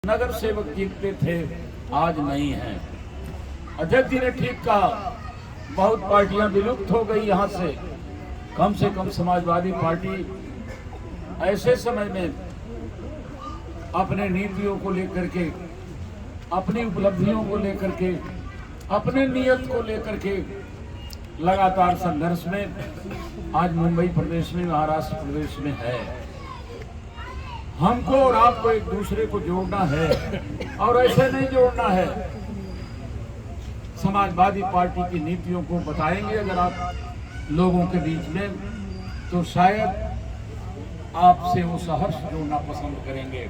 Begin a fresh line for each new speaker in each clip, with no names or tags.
नगर सेवक जीतते थे, आज नहीं है। अध्यक्ष जी ने ठीक कहा, बहुत पार्टियां विलुप्त हो गई यहाँ से कम समाजवादी पार्टी ऐसे समय में अपने नीतियों को लेकर के, अपनी उपलब्धियों को लेकर के, अपने नियत को लेकर के लगातार संघर्ष में आज मुंबई प्रदेश में, महाराष्ट्र प्रदेश में है। हमको और आपको एक दूसरे को जोड़ना है और ऐसे नहीं जोड़ना है। समाजवादी पार्टी की नीतियों को बताएंगे अगर आप लोगों के बीच में, तो शायद आपसे वो सहर्ष जोड़ना पसंद करेंगे,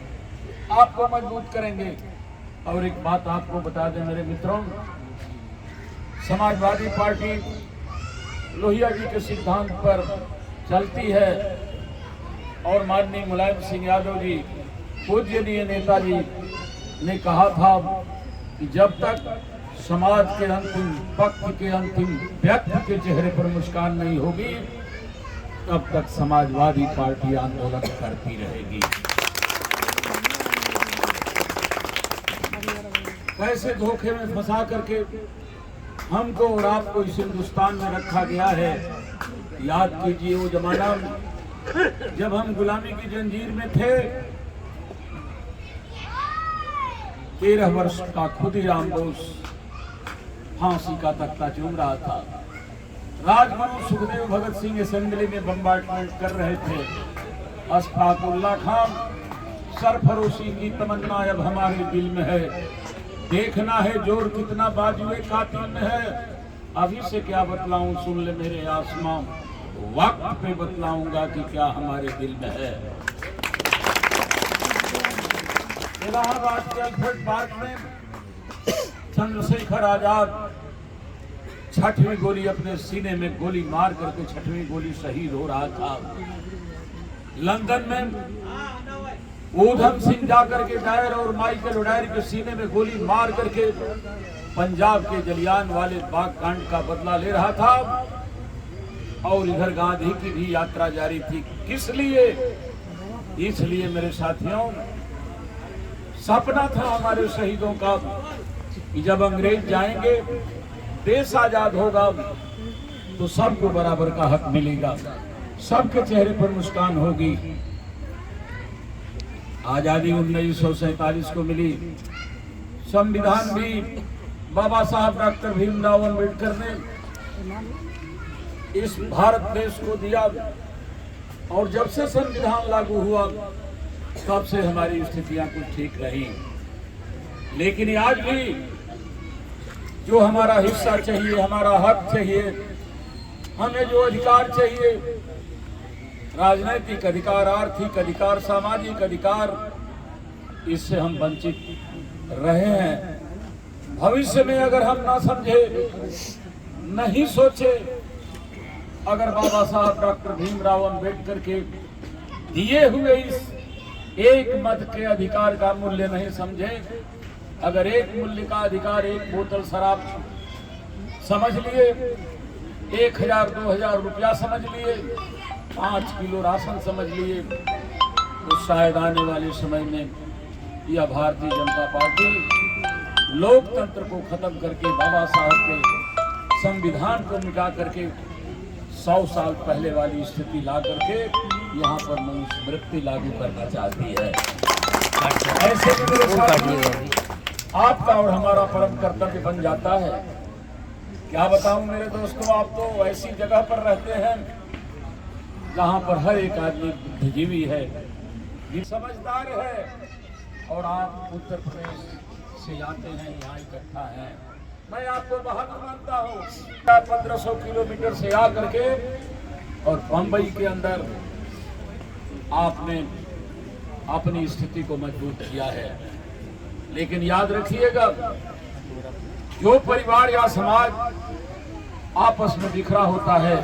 आपको मजबूत करेंगे। और एक बात आपको बता दें मेरे मित्रों, समाजवादी पार्टी लोहिया जी के सिद्धांत पर चलती है और माननीय मुलायम सिंह यादव जी, पूज्यनीय नेताजी ने कहा था कि जब तक समाज के अंतिम पक्ष के अंतिम व्यक्ति के चेहरे पर मुस्कान नहीं होगी, तब तक समाजवादी पार्टी आंदोलन करती रहेगी। कैसे धोखे में फंसा करके हमको और आपको इस हिंदुस्तान में रखा गया है। याद कीजिए वो जमाना जब हम गुलामी की जंजीर में थे। 13 वर्ष का खुदीराम बोस फांसी का तख्ता चूम रहा था। राजगुरु सुखदेव भगत सिंह असेंबली में बम्बार्डमेंट कर रहे थे। अशफाकुल्लाह खान सरफरोशी की तमन्ना अब हमारे दिल में है। देखना है जोर कितना बाजुए कातिल में है। अभी से क्या बतलाऊं, सुन ले मेरे आसमां, वक्त पे बतलाऊंगा कि क्या हमारे दिल में है। इलाहाबाद के अल्फ्रेड पार्क में चंद्रशेखर आजाद 6वीं गोली अपने सीने में गोली मार करके 6वीं गोली शहीद हो रहा था। लंदन में ऊधम सिंह जाकर के डायर और माइकल ओडायर के सीने में गोली मार करके पंजाब के जलियांवाले बाग कांड का बदला ले रहा था। और इधर गांधी की भी यात्रा जारी थी। किस लिए? इसलिए मेरे साथियों, सपना था हमारे शहीदों का कि जब अंग्रेज जाएंगे, देश आजाद होगा, तो सबको बराबर का हक मिलेगा, सबके चेहरे पर मुस्कान होगी। आजादी 1947 को मिली। संविधान भी बाबा साहब डॉक्टर भीमराव अम्बेडकर ने इस भारत देश को दिया। और जब से संविधान लागू हुआ तब से हमारी स्थितियां कुछ ठीक रही। लेकिन आज भी जो हमारा हिस्सा चाहिए, हमारा हक चाहिए, हमें जो अधिकार चाहिए, राजनैतिक अधिकार, आर्थिक अधिकार, सामाजिक अधिकार, इससे हम वंचित रहे हैं। भविष्य में अगर हम ना समझे, नहीं सोचे, अगर बाबा साहब डॉक्टर भीमराव अम्बेडकर के दिए हुए इस एक मत के अधिकार का मूल्य नहीं समझे, अगर एक मूल्य का अधिकार एक बोतल शराब समझ लिए, 1000-2000 रुपया समझ लिए, 5 किलो राशन समझ लिए, तो शायद आने वाले समय में यह भारतीय जनता पार्टी लोकतंत्र को खत्म करके, बाबा साहब के संविधान को मिटा करके 100 साल पहले वाली स्थिति ला करके यहाँ पर मनुस्मृति लागू करना चाहती है। ऐसे आपका और हमारा परम कर्तव्य बन जाता है। क्या बताऊं मेरे दोस्तों, आप तो ऐसी जगह पर रहते हैं जहां पर हर एक आदमी बुद्धिजीवी है, समझदार है, और आप उत्तर प्रदेश से आते हैं, यहाँ इकट्ठा हैं। मैं आपको बहादुर मानता हूँ। 1500 किलोमीटर से आकर के और बंबई के अंदर आपने अपनी स्थिति को मजबूत किया है। लेकिन याद रखिएगा, जो परिवार या समाज आपस में बिखरा होता है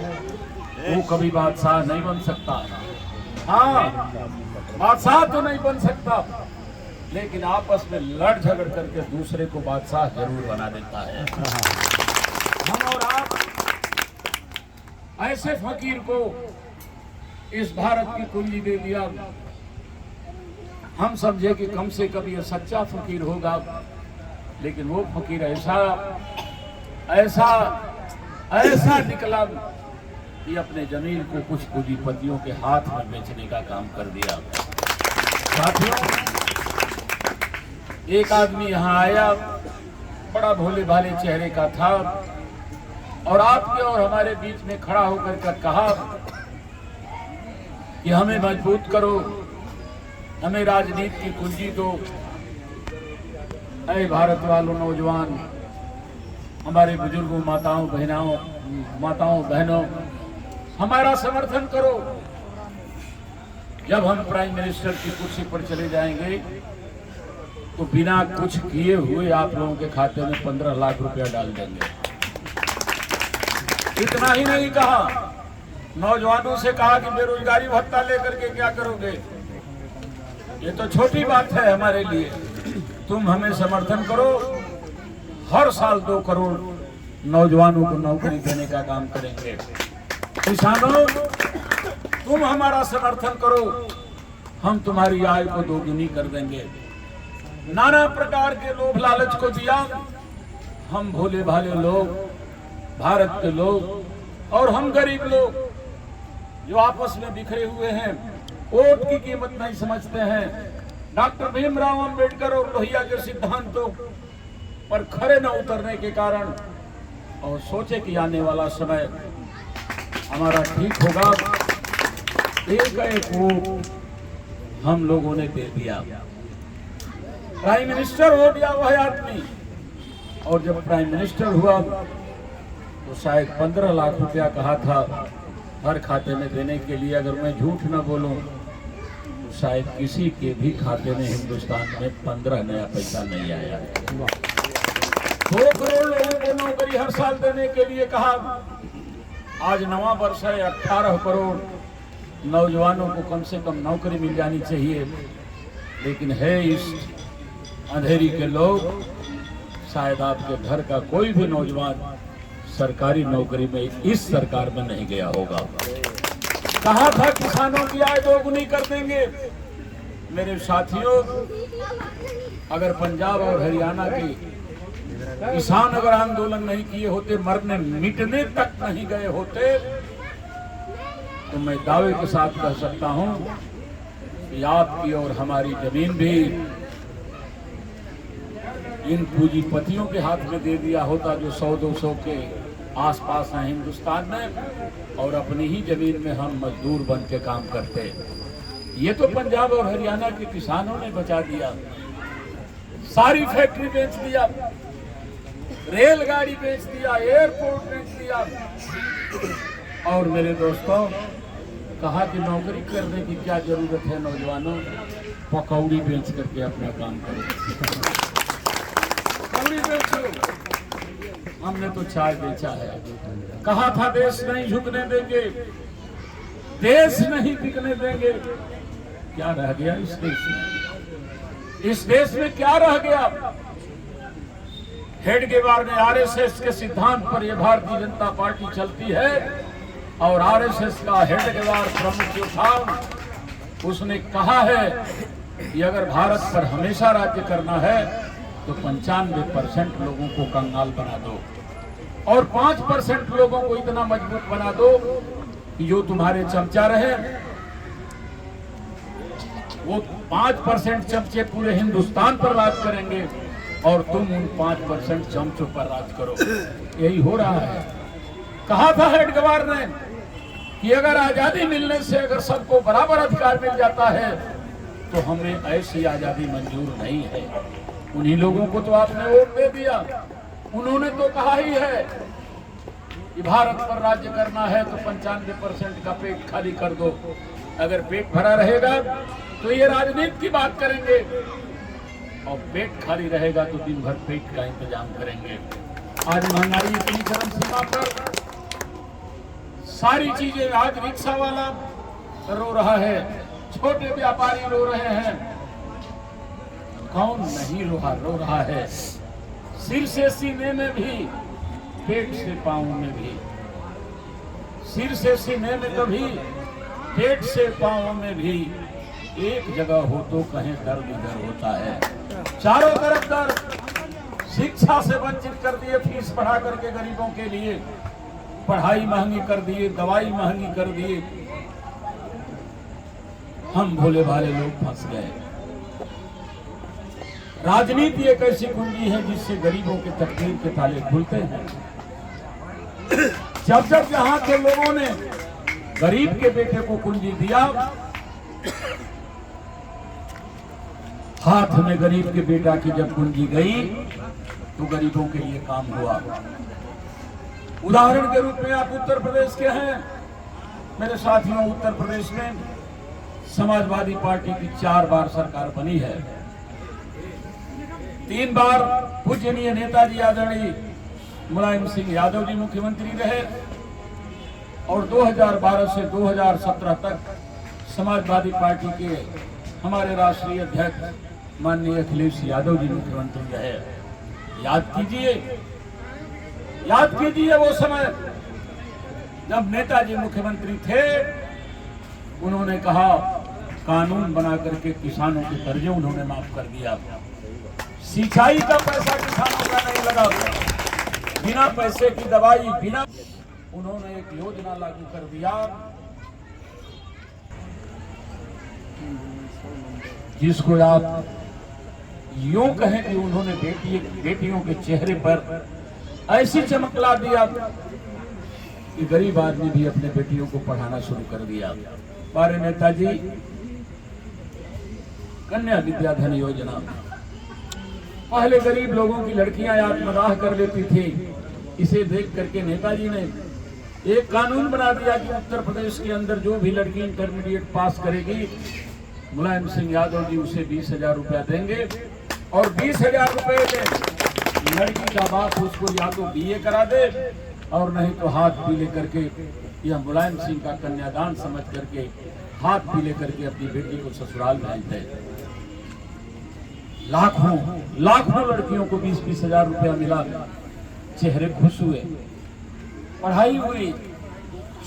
वो कभी बादशाह नहीं बन सकता। हाँ, बादशाह तो नहीं बन सकता, लेकिन आपस में लड़ झगड़ करके दूसरे को बादशाह जरूर बना देता है। हम और आप ऐसे फकीर को इस भारत की कुंजी दे दिया हम समझे कि कम से कम ये सच्चा फकीर होगा, लेकिन वो फकीर ऐसा ऐसा ऐसा निकला कि अपने जमीन को कुछ पूंजीपतियों के हाथ में बेचने का काम कर दिया। साथियों, एक आदमी यहाँ आया, बड़ा भोले भाले चेहरे का था और आपके और हमारे बीच में खड़ा होकर कहा कि हमें मजबूत करो, हमें राजनीति की कुंजी दो। ऐ भारत वालों, नौजवान, हमारे बुजुर्गों, माताओं बहनों, हमारा समर्थन करो। जब हम प्राइम मिनिस्टर की कुर्सी पर चले जाएंगे तो बिना कुछ किए हुए आप लोगों के खाते में 15 लाख रुपया डाल देंगे। इतना ही नहीं कहा, नौजवानों से कहा कि बेरोजगारी भत्ता लेकर के क्या करोगे, ये तो छोटी बात है हमारे लिए, तुम हमें समर्थन करो, हर साल 2 करोड़ नौजवानों को नौकरी देने का काम करेंगे। किसानों, तुम हमारा समर्थन करो, हम तुम्हारी आय को 2 गुनी कर देंगे। नाना प्रकार के लोभ लालच को दिया। हम भोले भाले लोग, भारत के लोग और हम गरीब लोग जो आपस में बिखरे हुए हैं, वोट की कीमत नहीं समझते हैं। डॉक्टर भीमराव अंबेडकर और लोहिया के सिद्धांतों पर खरे न उतरने के कारण और सोचे कि आने वाला समय हमारा ठीक होगा, एक वोट हम लोगों ने दे दिया। प्राइम मिनिस्टर हो गया वह आदमी, और जब प्राइम मिनिस्टर हुआ तो शायद 15 लाख रुपया कहा था हर खाते में देने के लिए। अगर मैं झूठ न बोलूं तो शायद किसी के भी खाते में हिंदुस्तान में 15 नया पैसा नहीं आया। 2 करोड़ लोगों को नौकरी हर साल देने के लिए कहा। आज नवा वर्ष है, 18 करोड़ नौजवानों को कम से कम नौकरी मिल जानी चाहिए, लेकिन है इस अंधेरी के लोग, शायद आपके घर का कोई भी नौजवान सरकारी नौकरी में इस सरकार में नहीं गया होगा। कहा था किसानों की आय 2 गुनी कर देंगे। मेरे साथियों, अगर पंजाब और हरियाणा के किसान अगर आंदोलन नहीं किए होते, मरने मिटने तक नहीं गए होते, तो मैं दावे के साथ कह सकता हूं कि आपकी और हमारी जमीन भी इन पूंजीपतियों के हाथ में दे दिया होता जो 100-200 के आसपास हैं हिंदुस्तान में, और अपनी ही जमीन में हम मजदूर बन के काम करते। ये तो पंजाब और हरियाणा के किसानों ने बचा दिया। सारी फैक्ट्री बेच दिया, रेलगाड़ी बेच दिया, एयरपोर्ट बेच दिया, और मेरे दोस्तों कहा कि नौकरी करने की क्या जरूरत है नौजवानों, पकौड़ी बेच करके अपना काम करो। पकौड़ी बेचो, हमने तो चाय बेचा है। कहा था देश नहीं झुकने देंगे, देश नहीं बिकने देंगे। क्या रह गया इस देश में? इस देश में क्या रह गया? हेडगेवार ने आरएसएस के सिद्धांत पर यह भारतीय जनता पार्टी चलती है, और आरएसएस का हेडगेवार प्रमुख जो था उसने कहा है कि अगर भारत पर हमेशा राज्य करना है तो 95% लोगों को कंगाल बना दो और 5% लोगों को इतना मजबूत बना दो कि जो तुम्हारे चमचा रहे, वो 5% चमचे पूरे हिंदुस्तान पर राज करेंगे और तुम उन 5% चमचों पर राज करो। यही हो रहा है। कहा था हेडगेवार ने कि अगर आजादी मिलने से अगर सबको बराबर अधिकार मिल जाता है तो हमें ऐसी आजादी मंजूर नहीं है। उन्हीं लोगों को तो आपने वोट दे दिया। उन्होंने तो कहा ही है कि भारत पर राज्य करना है तो 95% का पेट खाली कर दो। अगर पेट भरा रहेगा तो ये राजनीति की बात करेंगे, और पेट खाली रहेगा तो दिन भर पेट का इंतजाम करेंगे। आज महंगाई इतनी चरम सीमा पर, सारी चीजें, आज रिक्शा वाला रो रहा है, छोटे व्यापारी रो रहे हैं, कौन नहीं रो रहा है। सिर से सीने में भी, पेट से पांव में भी। सिर से सीने में कभी, पेट से पांव में भी एक जगह हो तो कहीं दर्द इधर होता है। चारों तरफ दर्द, शिक्षा से वंचित कर दिए, फीस बढ़ा करके गरीबों के लिए, पढ़ाई महंगी कर दिए, दवाई महंगी कर दिए। हम भोले भाले लोग फंस गए। राजनीति एक ऐसी कुंजी है जिससे गरीबों के तकदीर के ताले खुलते हैं। जब जब यहाँ के लोगों ने गरीब के बेटे को कुंजी दिया, हाथ में गरीब के बेटा की जब कुंजी गई तो गरीबों के लिए काम हुआ। उदाहरण के रूप में आप उत्तर प्रदेश के हैं मेरे साथियों। उत्तर प्रदेश में समाजवादी पार्टी की 4 बार सरकार बनी है। 3 बार पूजनीय नेताजी आदरणीय मुलायम सिंह यादव जी मुख्यमंत्री रहे और 2012 से 2017 तक समाजवादी पार्टी के हमारे राष्ट्रीय अध्यक्ष माननीय अखिलेश यादव जी मुख्यमंत्री रहे। याद कीजिए वो समय जब नेताजी मुख्यमंत्री थे, उन्होंने कहा कानून बना करके किसानों के कर्जे उन्होंने माफ कर दिया। सिंचाई का पैसा किसानों का नहीं लगा, बिना पैसे की दवाई, बिना, उन्होंने एक योजना लागू कर दिया जिसको आप यूं कहें कि उन्होंने बेटियों के चेहरे पर ऐसी चमक ला दिया कि गरीब आदमी भी अपने बेटियों को पढ़ाना शुरू कर दिया। हमारे नेताजी कन्या विद्याधन योजना, पहले गरीब लोगों की लड़कियां आत्मदाह कर लेती थी। इसे देख करके नेताजी ने एक कानून बना दिया कि उत्तर प्रदेश के अंदर जो भी लड़की इंटरमीडिएट पास करेगी, मुलायम सिंह यादव जी उसे 20,000 रुपया देंगे और 20,000 रुपये में लड़की का बाप उसको या तो बीए करा दे और नहीं तो हाथ पीले करके, यह मुलायम सिंह का कन्यादान समझ करके हाथ पीले करके अपनी बेटी को ससुराल भेज दे। लाखों लड़कियों को 20,000 रुपया मिला, चेहरे खुश हुए, पढ़ाई हुई,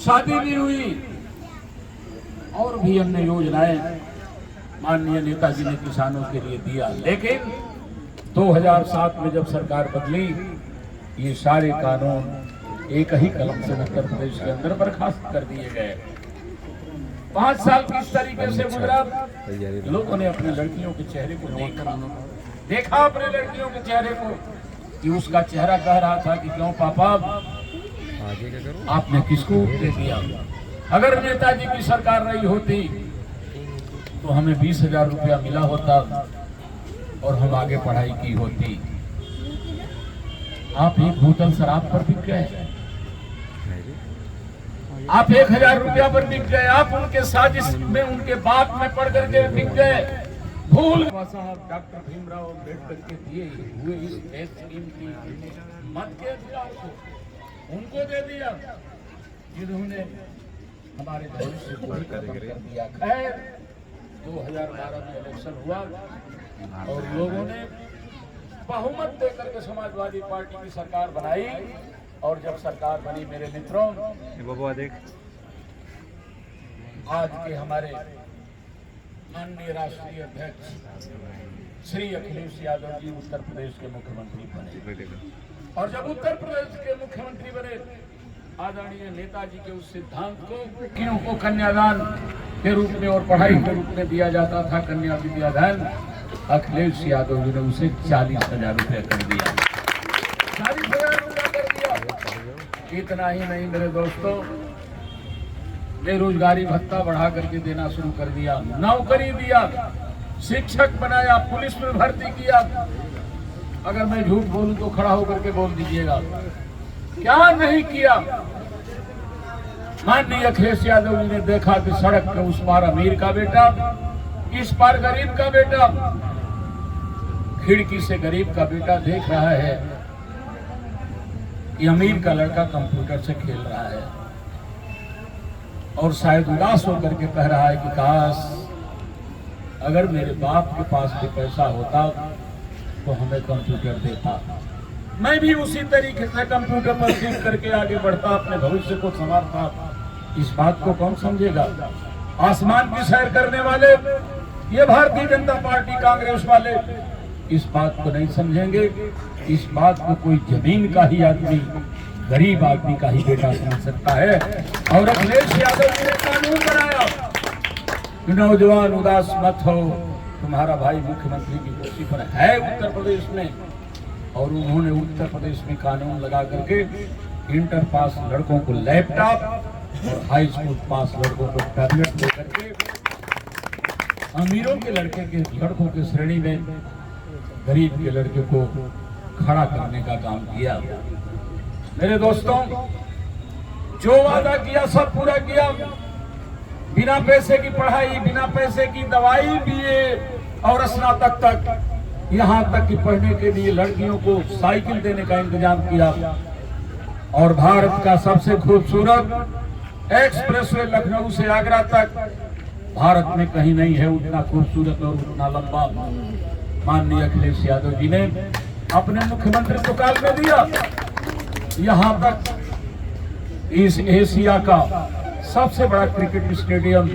शादी भी हुई और भी अन्य योजनाएं माननीय नेताजी ने किसानों के लिए दिया। लेकिन 2007 में जब सरकार बदली, ये सारे कानून एक ही कलम से उत्तर प्रदेश के अंदर बर्खास्त कर दिए गए। 5 साल किस तरीके से गुजरा, लोगों ने अपने लड़कियों के चेहरे को देखा अपने लड़कियों के चेहरे को कि उसका चेहरा कह रहा था कि क्यों पापा आपने किसको दे दिया। अगर नेताजी की सरकार रही होती तो हमें 20,000 रुपया मिला होता और हम आगे पढ़ाई की होती। आप एक बोतल शराब पर बिक गए, आप 1,000 रुपया पर बिक गए, आप उनके साजिश में उनके बात में पड़ करके बिक गए। भूल साहब डॉक्टर भीमराव अम्बेडकर के दिए हुए इस देश स्कीम की मत के अधिकार को उनको दे दिया जिन्होंने हमारे भविष्य को कर दिया। खैर 2012 में इलेक्शन हुआ और लोगों ने बहुमत देकर के समाजवादी पार्टी की सरकार बनाई और जब सरकार बनी मेरे मित्रों, आज के हमारे माननीय राष्ट्रीय अध्यक्ष श्री अखिलेश यादव जी उत्तर प्रदेश के मुख्यमंत्री बने और जब उत्तर प्रदेश के मुख्यमंत्री बने, आदरणीय नेताजी के उस सिद्धांत को लड़कियों को कन्यादान के रूप में और पढ़ाई के रूप में दिया जाता था, कन्या विद्याधन, अखिलेश यादव जी ने उसे 40,000 रुपया कर दिया। 40,000 रुपया कर दिया। इतना ही नहीं मेरे दोस्तों, बेरोजगारी भत्ता बढ़ा करके देना शुरू कर दिया, नौकरी दिया, शिक्षक बनाया, पुलिस में भर्ती किया। अगर मैं झूठ बोलूं तो खड़ा होकर के बोल दीजिएगा, क्या नहीं किया। माननीय अखिलेश यादव जी ने देखा कि सड़क पे उस पार अमीर का बेटा, इस पार गरीब का बेटा, खिड़की से गरीब का बेटा देख रहा है कि अमीर का लड़का कंप्यूटर से खेल रहा है और शायद उदास होकर के कह रहा है कि काश अगर मेरे बाप के पास भी पैसा होता तो हमें कंप्यूटर देता, मैं भी उसी तरीके से कंप्यूटर पर सीख करके आगे बढ़ता, अपने भविष्य को संवारता। इस बात को कौन समझेगा। आसमान की सैर करने वाले ये भारतीय जनता पार्टी कांग्रेस वाले इस बात को नहीं समझेंगे। इस बात को कोई जमीन का ही आदमी, गरीब आदमी का ही बेटा समझ सकता है। और अखिलेश यादव जी ने कानून बनाया कि नौजवान उदास मत हो, तुम्हारा भाई मुख्यमंत्री की कुर्सी पर है उत्तर प्रदेश में। और उन्होंने उत्तर प्रदेश में कानून लगा करके इंटर पास लड़कों को लैपटॉप और हाई स्कूल पास लड़कों को टैबलेट दे करके अमीरों के लड़कों के श्रेणी में गरीब के लड़के को खड़ा करने का काम किया। मेरे दोस्तों, जो वादा किया सब पूरा किया। बिना पैसे की पढ़ाई, बिना पैसे की दवाई, बीए और स्नातक तक, यहाँ तक कि पढ़ने के लिए लड़कियों को साइकिल देने का इंतजाम किया। और भारत का सबसे खूबसूरत एक्सप्रेसवे लखनऊ से आगरा तक भारत में कहीं नहीं है उतना खूबसूरत और उतना लंबा। माननीय अखिलेश यादव जी ने अपने मुख्यमंत्री काल में दिया। यहाँ तक इस एशिया का सबसे बड़ा क्रिकेट स्टेडियम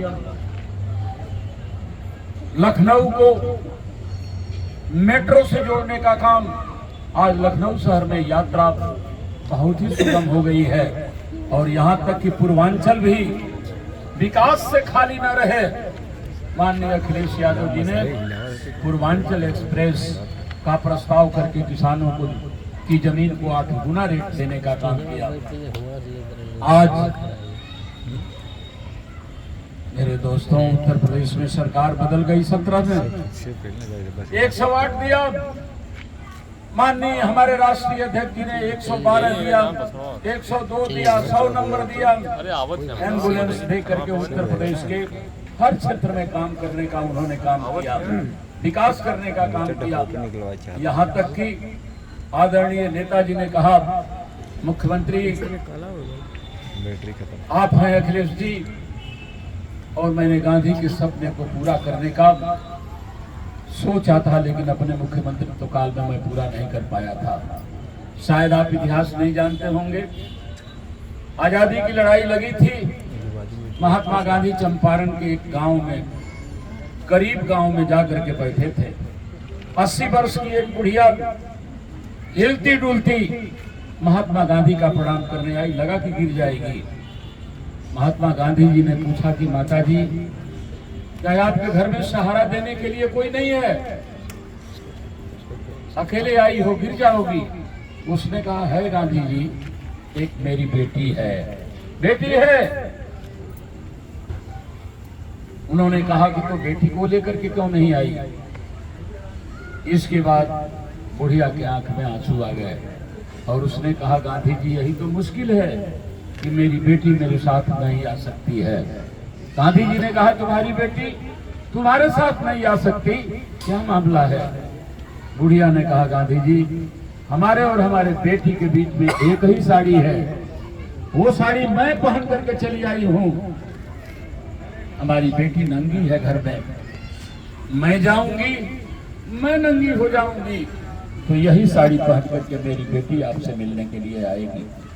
लखनऊ को मेट्रो से जोड़ने का काम, आज लखनऊ शहर में यात्रा बहुत ही सुगम हो गई है। और यहाँ तक कि पूर्वांचल भी विकास से खाली न रहे। माननीय अखिलेश यादव जी ने पूर्वांचल एक्सप्रेस का प्रस्ताव करके किसानों को की जमीन को 8 गुना रेट देने का काम किया। आज मेरे दोस्तों, उत्तर प्रदेश में सरकार बदल गई 17 में 108 दिया। माननीय हमारे राष्ट्रीय अध्यक्ष जी ने 112 दिया, 102 दिया, 100 नंबर दिया। एम्बुलेंस दे करके उत्तर प्रदेश के हर क्षेत्र में काम करने का उन्होंने काम किया, विकास करने का काम किया। यहाँ तक कि आदरणीय नेताजी ने कहा, मुख्यमंत्री आप हैं अखिलेश जी, और मैंने गांधी के सपने को पूरा करने का सोचा था, लेकिन अपने मुख्यमंत्री काल में मैं पूरा नहीं कर पाया था। शायद आप इतिहास नहीं जानते होंगे, आजादी की लड़ाई लगी थी। महात्मा गांधी चंपारण के एक गांव में, गरीब गांव में जाकर के बैठे थे। 80 वर्ष की एक बुढ़िया हिलती डुलती महात्मा गांधी का प्रणाम करने आई, लगा कि गिर जाएगी। महात्मा गांधी जी ने पूछा कि माता जी, क्या आपके घर में सहारा देने के लिए कोई नहीं है? अकेले आई हो, गिर जाओगी। उसने कहा, है गांधी जी, एक मेरी बेटी है। बेटी है? उन्होंने कहा कि तो बेटी को लेकर के क्यों नहीं आई? इसके बाद बुढ़िया के आंख में आंसू आ गए और उसने कहा, गांधी जी, यही तो मुश्किल है कि मेरी बेटी मेरे साथ नहीं आ सकती है। गांधी जी ने कहा, तुम्हारी बेटी तुम्हारे साथ नहीं आ सकती, क्या मामला है? बुढ़िया ने कहा, गांधी जी, हमारे और हमारे बेटी के बीच में एक ही साड़ी है, वो साड़ी मैं पहन करके चली आई हूँ। हमारी बेटी नंगी है घर में, मैं जाऊंगी, मैं नंगी हो जाऊंगी, तो यही साड़ी पहन करके मेरी बेटी आपसे मिलने के लिए आएगी।